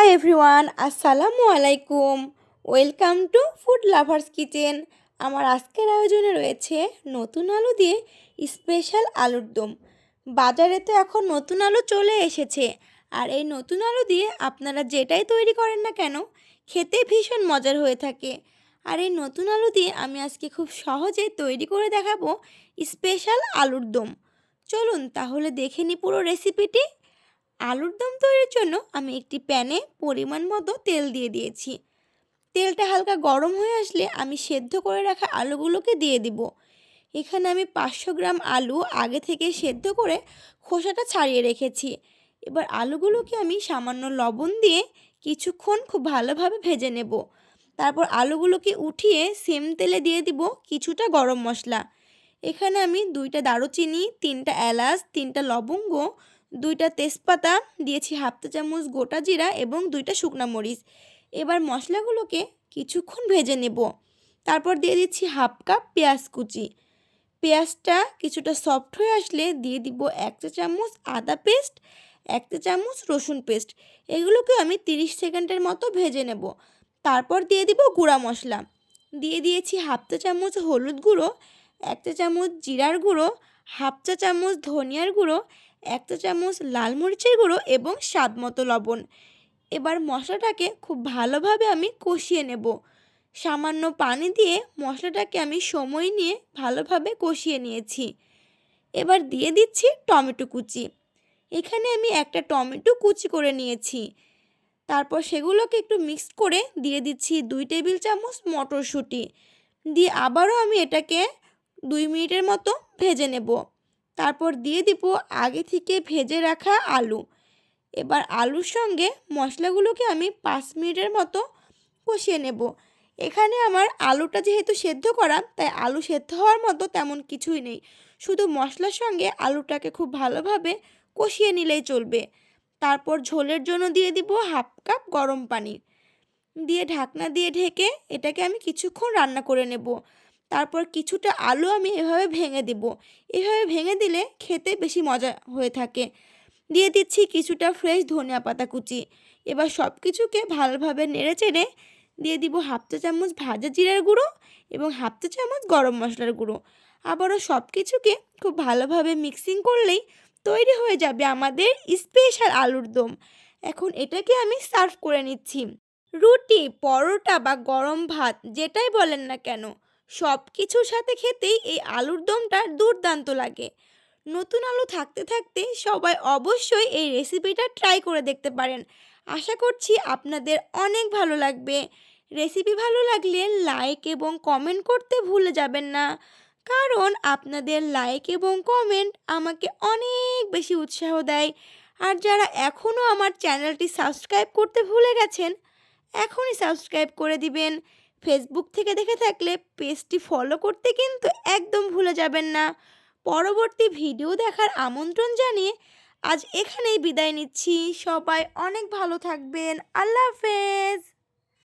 Hi everyone, আসসালামু আলাইকুম। Welcome to food lovers kitchen. আমার আজকের আয়োজনে রয়েছে নতুন আলু দিয়ে স্পেশাল আলুর দম। বাজারে তো এখন নতুন আলু চলে এসেছে, আর এই নতুন আলু দিয়ে আপনারা যেটাই তৈরি করেন না কেন, খেতে ভীষণ মজার হয়ে থাকে। আর এই নতুন আলু দিয়ে আমি আজকে খুব সহজে তৈরি করে দেখাবো স্পেশাল আলুর দম। চলুন তাহলে দেখে নিই পুরো রেসিপিটি। আলুর দম তৈরির জন্য আমি একটি প্যানে পরিমাণ মতো তেল দিয়ে দিয়েছি। তেলটা হালকা গরম হয়ে আসলে আমি সেদ্ধ করে রাখা আলুগুলোকে দিয়ে দিব। এখানে আমি 500 গ্রাম আলু আগে থেকে সেদ্ধ করে খোসাটা ছাড়িয়ে রেখেছি। এবার আলুগুলোকে আমি সামান্য লবণ দিয়ে কিছুক্ষণ খুব ভালোভাবে ভেজে নেব। তারপর আলুগুলোকে উঠিয়ে সেম তেলে দিয়ে দিব কিছুটা গরম মশলা। এখানে আমি 2টা দারুচিনি, 3টা এলাচ, 3টা লবঙ্গ, 2টা তেজপাতা দিয়েছি, হাফ চা চামচ গোটা জিরা এবং 2টা শুকনো মরিচ। এবার মশলাগুলোকে কিছুক্ষণ ভেজে নেব। তারপর দিয়ে দিচ্ছি হাফ কাপ পেঁয়াজ কুচি। পেঁয়াজটা কিছুটা সফট হয়ে আসলে দিয়ে দিব 1 চা চামচ আদা পেস্ট, 1 চা চামচ রসুন পেস্ট। এগুলোকে আমি 30 সেকেন্ডের মতো ভেজে নেব। তারপর দিয়ে দিব গুঁড়া মশলা। দিয়ে দিয়েছি হাফ চা চামচ হলুদ গুঁড়ো, 1 চা চামচ জিরার গুঁড়ো, হাফ চা চামচ ধনিয়ার গুঁড়ো, 1 চা চামচ লাল মরিচের গুঁড়ো এবং স্বাদ মতো লবণ। এবার মশলাটাকে খুব ভালোভাবে আমি কষিয়ে নেব। সামান্য পানি দিয়ে মশলাটাকে আমি সময় নিয়ে ভালোভাবে কষিয়ে নিয়েছি। এবার দিয়ে দিচ্ছি টমেটো কুচি। এখানে আমি একটা টমেটো কুচি করে নিয়েছি। তারপর সেগুলোকে একটু মিক্স করে দিয়ে দিচ্ছি 2 টেবিল চামচ মটরশুঁটি। দিয়ে আবারও আমি এটাকে 2 মিনিটের মতো ভেজে নেব। তারপর দিয়ে দিব আগে থেকে ভেজে রাখা আলু। এবার আলুর সঙ্গে মশলাগুলোকে আমি 5 মিনিটের মতো কষিয়ে নেব। এখানে আমার আলুটা যেহেতু সেদ্ধ করা, তাই আলু সেদ্ধ হওয়ার মতো তেমন কিছুই নেই। শুধু মশলার সঙ্গে আলুটাকে খুব ভালোভাবে কষিয়ে নিলেই চলবে। তারপর ঝোলের জন্য দিয়ে দিব হাফ কাপ গরম পানি। দিয়ে ঢাকনা দিয়ে ঢেকে এটাকে আমি কিছুক্ষণ রান্না করে নেব। তারপর কিছুটা আলু আমি এভাবে ভেঙে দেব। এভাবে ভেঙে দিলে খেতে বেশি মজা হয়ে থাকে। দিয়ে দিচ্ছি কিছুটা ফ্রেশ ধনিয়া পাতা কুচি। এবার সব কিছুকে ভালোভাবে নেড়েচেড়ে দিয়ে দিব হাফ চা চামচ ভাজা জিরার গুঁড়ো এবং হাফ চা চামচ গরম মশলার গুঁড়ো। আবারও সব কিছুকে খুব ভালোভাবে মিক্সিং করলেই তৈরি হয়ে যাবে আমাদের স্পেশাল আলুর দম। এখন এটাকে আমি সার্ভ করে নিচ্ছি। রুটি, পরোটা বা গরম ভাত যেটাই বলেন না কেন, সব কিছুর সাথে খেতেই এই আলুর দমটা দুর্দান্ত লাগে। নতুন আলু থাকতে থাকতে সবাই অবশ্যই এই রেসিপিটা ট্রাই করে দেখতে পারেন। আশা করছি আপনাদের অনেক ভালো লাগবে। রেসিপি ভালো লাগলে লাইক এবং কমেন্ট করতে ভুলে যাবেন না, কারণ আপনাদের লাইক এবং কমেন্ট আমাকে অনেক বেশি উৎসাহ দেয়। আর যারা এখনও আমার চ্যানেলটি সাবস্ক্রাইব করতে ভুলে গেছেন, এখনই সাবস্ক্রাইব করে দিবেন। ফেসবুক থেকে দেখে থাকলে পেজটি ফলো করতে কিন্তু একদম ভুলে যাবেন না। পরবর্তী ভিডিও দেখার আমন্ত্রণ জানিয়ে আজ এখানেই বিদায় নিচ্ছি। সবাই অনেক ভালো থাকবেন। আল্লাহ হাফেজ।